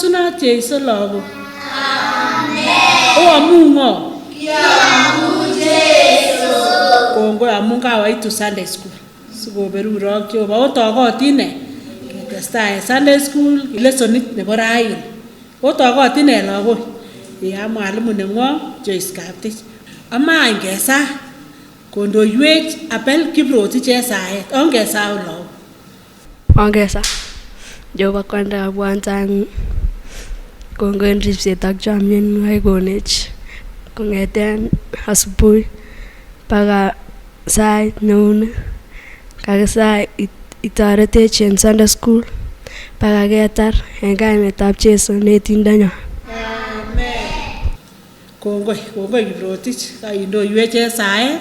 Losunot Jeiso lagok. Amen. Amu ngo? Kiamu Jeiso. Kongoi amu kawaitu Sunday school. Sikoberurok Jehova. Otokotin ketestai Sunday school lessonit nebo raini. Otokotin lagok. Ya mwalimu neng'wong Joyce Kaptich. Ama ingesa kondoiwech apel Kiprotich esaet. Ongesa lagok. Ongesa. Jehova kwanda abwantang kongoi ripset ak chamyenyu aikonech kong'eten asubuhi mpaka sait neuni. Kakisai itoretech en Sunday school mpaka ketar en kainetab Jesu netindonyo. Amen. Kongoi Kiprotich kaindoiwech esaet.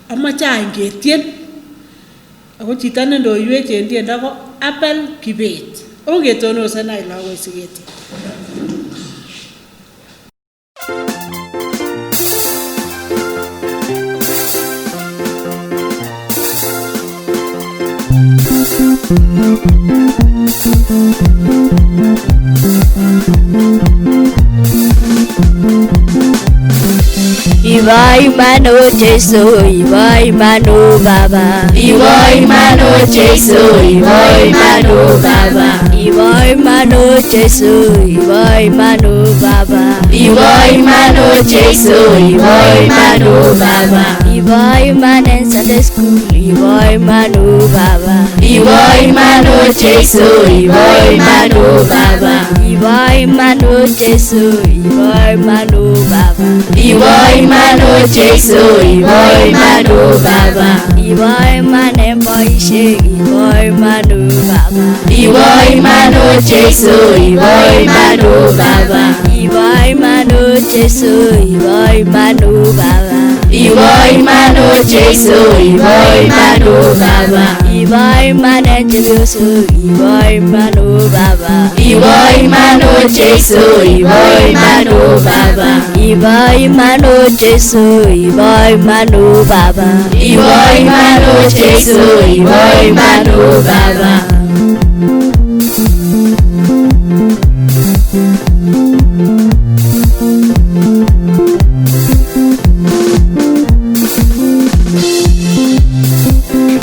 Amache any ketien. Ako chito nendoiwech en tiendo ko Apple Kibet. Ongetonosen any lagok siketien. Iwai mano Jesu, iwai mano Baba. Iwai mano Jesu, iwai mano Baba. Iwai mano Jesu, iwai mano Baba. Iwai mano Jesu, iwai mano Baba. Iwai mano Sunday school, iwai mano Baba. Iwai mano Jesu, iwai mano Baba. Iwai mano Jesu, iwai mano Baba. Iwai mano Jesu, iwai mano Baba. Iwai mane boishe, iwai mano Baba. Iwai mano Jesu, iwai mano Baba. Iwai mano Jesu, iwai mano Baba. Iwai mano Jesu, iwai mano Baba. Iwai mane Jesu, iwai mano Baba. Iwai mano Jesu, iwai mano Baba. Iwai mano Jesu, iwai mano Baba. Iwai mano Jesu, iwai mano Baba.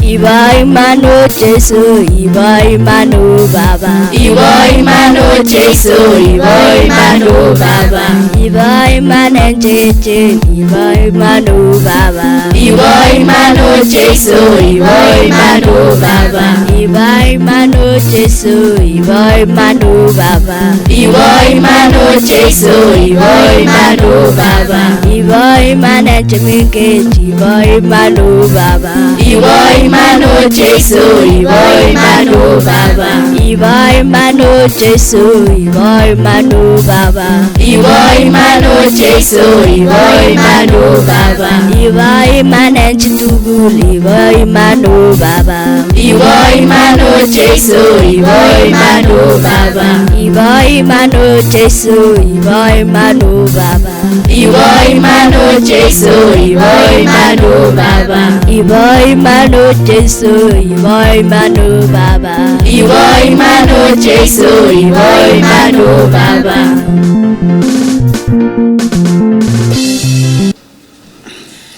Iwai mano Jesu, iwai mano Baba. Iwai mano Jesu, iwai mano Baba. Iwai mano Jeje, iwai mano Baba. Iwai mano Jesu, iwai mano Baba. Iwai mano Jesu, iwai mano Baba. Iwai mano Jesu, iwai mano Baba. Iwai mano Jemike, iwai mano Baba. Iwai mano Jesu, iwai mano Baba. Iwai mano Jesu, iwai mano Baba. Iwai mano Jesu, iwai mano Baba. Iwai mano Chitugul, iwai mano Baba. Iwai mano Jesu, iwai mano Baba. Iwai mano Jesu, iwai mano Baba. Iwai mano Jesu, iwai mano Baba. Iwai mano Jesu, iwai mano Baba. Iwai mano Jesu, iwai mano Baba.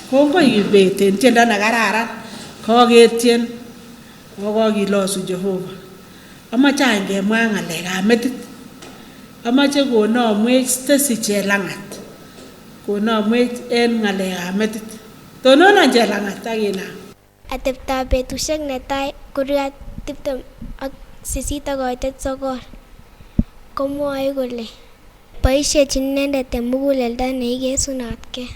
Kongoi Kibet en tiendo nekararan. Koketien kokilosu Jehova. Amache any kemwa ng'alekab metit. Amache konomwech Stacy Chelang'at. Konomwech en ng'alekab metit. Tononon Chelang'at akinam. Ateptab betusiek netai kurgat 28:9 komwoe kole boisiechin inendet en muguleldo neigesunotkei.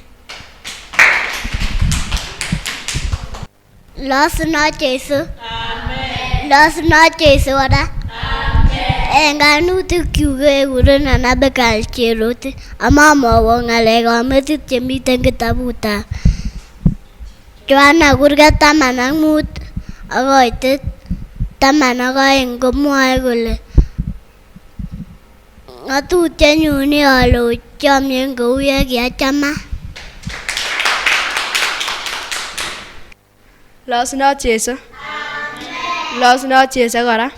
Losunot Jesu. Amen. Losunot Jesu kora. Amen. En kainutikchuk kekuren Abigail Cherotich amamwowok ng'alekab metit chemiten kitabutab Johanna kurgat 15 akoitet 12 komwoe kole ng'atutienyun neole chomien kou ye kiachama. Losunot Jesu. Losunot Jesu kora.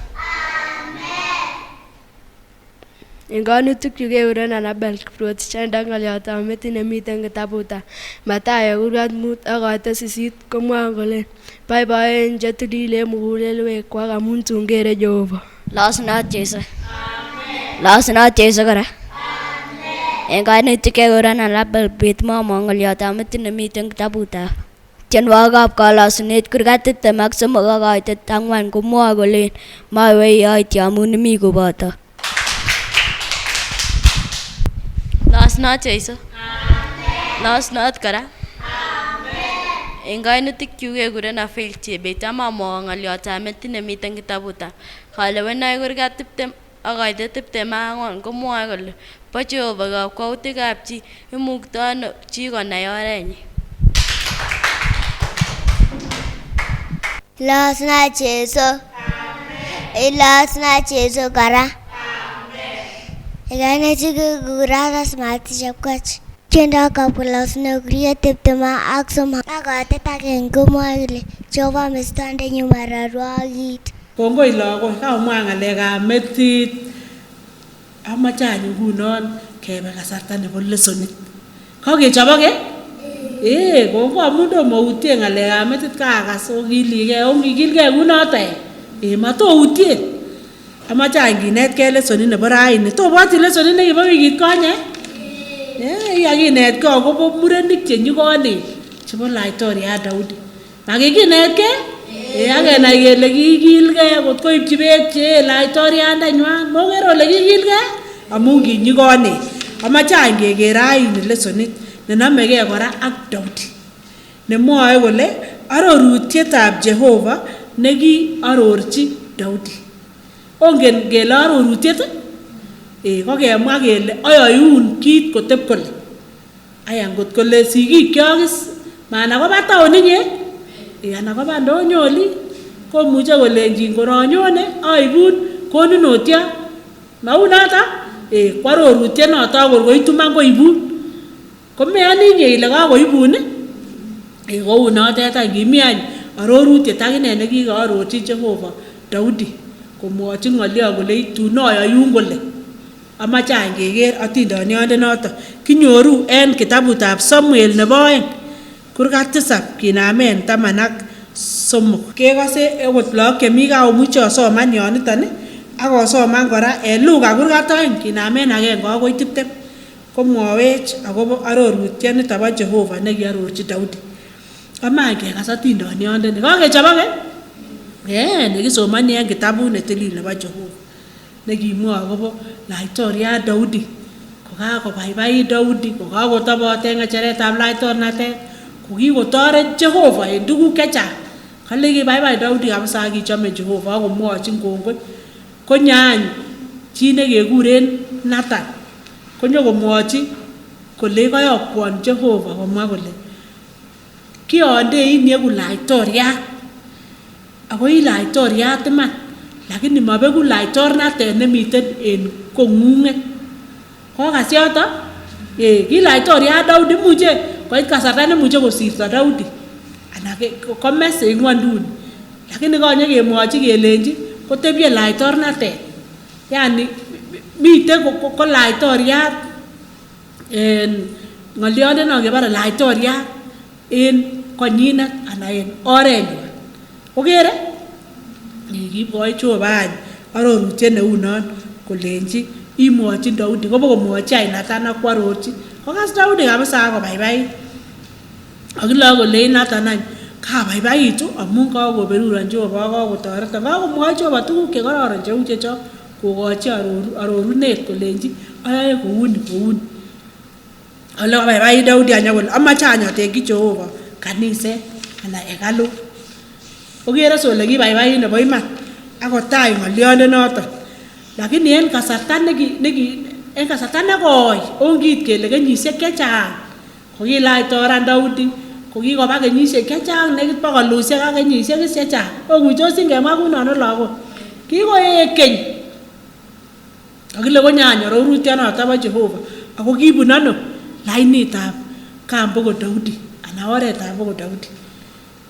En kainutikchu kekuren Annabel Kiprotich anda ng'oliotab metit nemiten kitabutab Mathayo kurgat 5 ak koite 8 komwoe kole boiboen chetililen mugulelwekwak amun tun kere Jehova. Losunot Jesu. Losunot Jesu kora. En kainutik kekuren Annabel Beth Momo ng'oliotab metit nemiten kitabutab Tienwogikab Kalosunet kurgat 20 ak 3 ak koite 4 komwoe kolen maiwei yoityo amun imi koboto. Losunot Jesu. Losunot kora. En kainutikchu kekuren Afel Chebet amamwowok ng'oliotab metit nemiten kitabutab Kalewenoik kurgat 20 ak koite 24 komwoe kole bo Jehova kakwautikab chi, imukto ano chi konai orenyin. Losunot Jesu. Losunot Jesu kora. Kainutik kekuren Asmat Chepkoech. Tiendokab kalosunet kurgat 20 ak 3 ak koite 1 komwoe kole Jehova mistondenyu marorwokit. Kongoi lagok, kaomwa ng'alekab metit. Amache any ngunon kebe kasarta nebo lesonit. Kakechobok kongoi amun tomoutien ng'alekab metit kakas okiligei, ongikilgei kunoto matoutien. Amache any kinetkei lesonit nebo raini. Tobwoti lesonit nekibo wikit konye? Kakinetkei akobo murenik chenyikonen chebo Laitoriat Daudi. Makikinetkei? Akenai kele kikilgei kot koibchi beek che laitoriandanywan. Moker ole kikilgei amun kinyikonen. Amache any keker raini lesonit nenomegei kora ak Daudi. Nemwoe kole Arorutietab Jehovah nekiarorji Daudi. Ongen kele arorutiet? Kokemwa kele ayoiun kit kotep kole. Aya ngot kole sigikyokis maana koba taoninye anan koba ndonyo oli komuche kolenjin koronyone aibun konunotyo. Mau noto? Kwarorutiet noto kor koitu man koibun. Komeyoni inye ile kakoibun kou notet any kimi any arorutiet akine nekikaarorchi Jehova Daudi komwochi ng'olyo kole tun ayoiun kole. Amache any keker atindonionde noto. Kinyoru en kitabutab Samuel nebo 2 kurgat 7 kinamen 13. Kekose okot lagok chemi gaa omuche asoman yoniton akosoman kora en Luka kurgat 2 kinamen 1 akoi 20 komwowech akobo arorutiet bo Jehova nekiarorchi Daudi. Amach kekas atindoniondeni. Kakechobok nekisomani en kitabut netilil nebo Jehova nekimwoe akobo Laitoriat Daudi. Kokakobaibai Daudi, kokakotobot en ng'echeretab laitornatet, kokikotoret Jehova en tuguk chechang. Kale kibaibai Daudi kabisa akichome Jehova akomwochin kongoi. Konyaany chi nekekuren Nathan konyokomwochi kole kayokwon Jehova komwa kole kiondein yeku laitoriat ako ii laitoriat iman, lakini mabeku laitornatet nemiten en kong'ung'et. Kokas yoto? Ki laitoriat Daudi imuche koit kasarta nemuche kosirto Daudi anan komes en ng'wonduni, lakini konye kemwochi kelenji kotebye laitornatet. Yani miten ko laitoriat en ng'olionde non kebare laitoriat en konyinet anan en orenywan. Okere? Kiboi Jehova any arorutiet neu non kolenji imwochin Daudi kobokomwochi any Nathan akwarorchi. Kokas Daudi kabisa akobaibait. Akilo kole Nathan any kabaibaitu amun kakoberuron Jehova akakotoreton. Kakomwoi Jehova tuguk chekororon cheu chechok kokochi arorunet kolenji ayae kouni. Ole kabaibait Daudi any kole amache any atekyi Jehova kaniset anan hekalu. Okere sole kibaibait nebo iman akotach ng'olionde noton. Lakini en kasarta nekoi ongit kele kenyisiek chechang kokilaitorian Daudi, kokikoba kenyisiek chechang nekit bokolusiek ak kenyisiek chechang. Okuitos ingemwa kunon lagok. Kikoek keny. Akile konyaany arorutionoto bo Jehova ako kibun ano lainitab kambo Daudi anan oretab bo Daudi.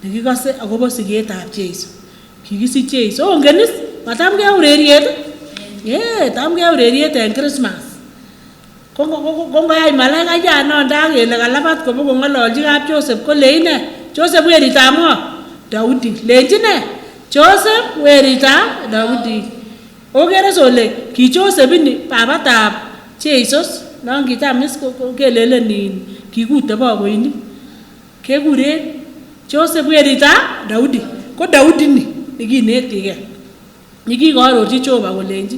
Nekikose akobo siketab Joyce. Kikisich Joyce. Ongenis matam ke ureriet. tam keureriet en Christmas. Ko ngoyai malaika nonda kele kalabat kobo kong'ololji kap Joseph kole ine Joseph weritab ng'o? Daudi. Lenji ne? Joseph weritab Daudi. Okere sole ki Joseph ini babatab Jesus non kitam is kelelen in kikute bakoinik. Kekuren Joseph weritab Daudi. Ko Daudi ni nikinetige. Nikikoarorji Jehovah kolenji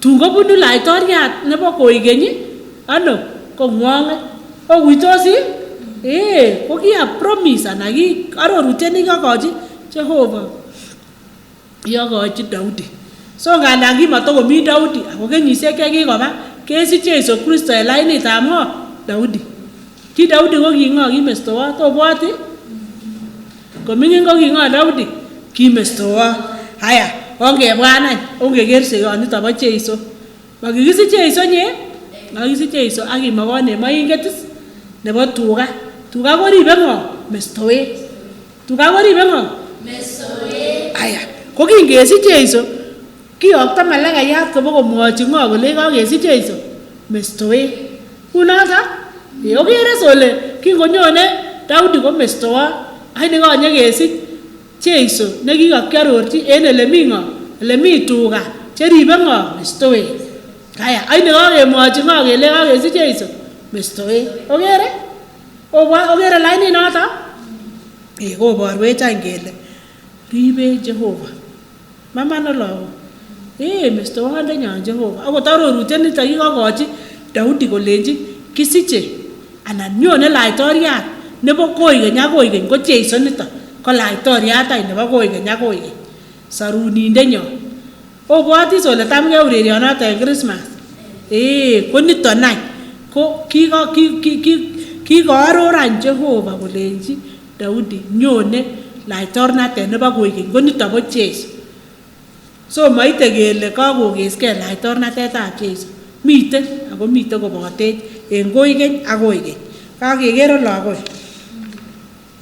tun kobunu laitoriat nebo koigeny ano kong'wong'et. Okuitosi? Ko kia promise ana ki arorutiet nikikokochi Jehovah yokochi Daudi. So ngandan kimatokomi Daudi ako kenyisiek chekikoba kesich Jesu Kristo en lainitab ng'o? Daudi. Ki Daudi ko king'o? Kimestowot. Obwoti? Koming'in ko king'o Daudi? Kimestowot. Haya, ongebwan any, ongeker sekonito bo Jesu. Makikisich Jesu nye? Makikisich Jesu ak kimokon en moinget nebo tuga. Tuga koribe ng'o? Mestowet. Tuga koribe ng'o? Mestowet. Haya, ko kingesich Jesu kiyokto malaikayat kobo komwochi ng'o kole kakesich Jesu? Mestowet. Kunoto? Okere sole kingonyone Daudi ko mestowot. Aini konye kesich Jesu nekikakiarorchi en elemi ng'o? Elemi tuga cheribe ng'o? Mestowet. Haya, aini kakemwochi ng'o kele kakesich Jesu? Mestowet. Okere? Okere laini noto? Koborwech any kele ribe Jehovah. Mama nologo. Mestowondenyon Jehovah. Akot arorutiet nito kikokochi Daudi kolenji kisiche anan nyone laitoriat nebo koigeny ak koigeny ko Jesu nito. Ko laitoriat any nebo koigeny ak koigeny. Sarunindenyon. Obwoti sole tam keurerionoto en Christmas. Ko nito any. Ko kikoaror any Jehovah kolenji Daudi nyone laitornatet nebo koigeny ko nito ko Jesu. So maite kele kakokeskei laitornatetab Jesu. Miten ako miten kobotech en koigeny ak koigeny. Kakeker lagok.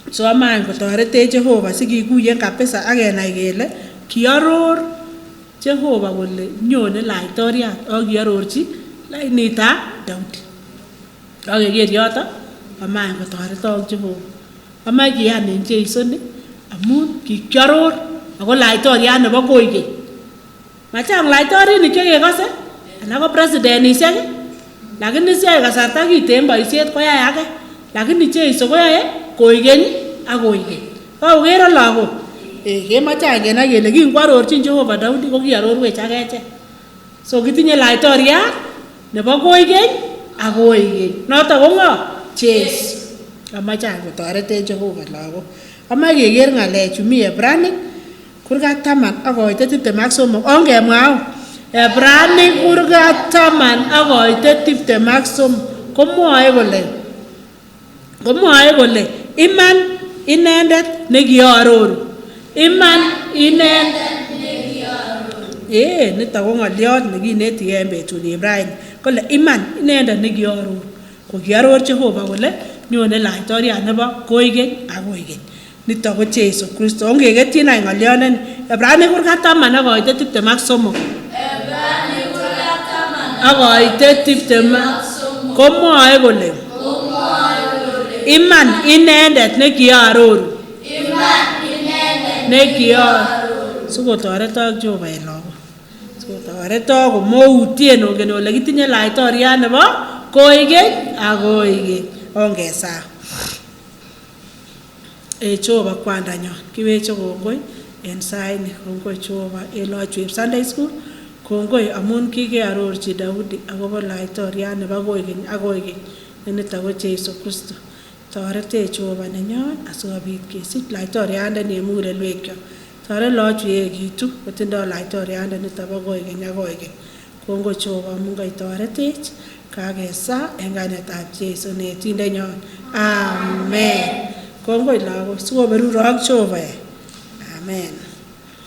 So amany kotoretech Jehovah sikikuyen kabisa ak kenai kele kiaror Jehovah kole nyone laitoriat ak kiarorchi lainitab Daudi. Kakeker yoto amany kotoretok Jehovah. Amach kiyan en Jesu ni amun kikiaror ako laitoriat nebo koigeny. Machang laitorinik chekekose anan ko presidenishek lakini siyoe kasarta kiten boisiet koyae age lakini Jesu koyae koigeny ak koigeny. Kakokere lagok. Kemoche any kenai kele kingwarorchin Jehovah Daudi ko kiarorwech ak echek. So kitinye laitoriat nebo koigeny ak koigeny. Noto ko ng'o? Jesu. Amache any kotoretech Jehovah lagok. Amache keker ng'alechu mi Ebranik kurgat 10 ak koite 23. Ongemwau. Ebranik kurgat 10 ak koite 23 komwoe kole iman inendet nekiaroru. Iman inendet nekiaroru. Nito ko ng'oliot nekinetigei en betuni Ibrahim. Kole iman inendet nekiaroru. Ko kiaror Jehovah kole nyone laitoriat nebo koigeny ak koigeny. Nito ko Jesu Kristo. Ongeketyin any ng'oliondeni. Ebranik kurgat 10 ak koite 23. Ebranik kurgat 10 ak koite 23 komwoe kole iman inendet nekiaroru. Iman inendet nekiaroru. Sikotoretok Jehovah en lagok. Sikotoretok komoutien ongen ole kitinye laitoriat nebo koigeny ak koigeny. Ongesaa. Jehovah kwandanyon kiweche kongoi en saini. Kongoi Jehovah elochu Sunday school. Kongoi amun kikearorchi Daudi akobo laitoriat nebo koigeny ak koigeny. Nito ko Jesu Kristo. Toretech Jehovah nenyon asikobit kesich laitoriandeni en mugulelwekyok. Toret lagochu ekitu kotindoi laitoriandenito bo koigeny ak koigeny. Kongoi Jehovah amun kaitoretech. Kakesaa en kainetab Jesu netindenyon. Amen. Kongoi lagok sikoberurok Jehovah. Amen.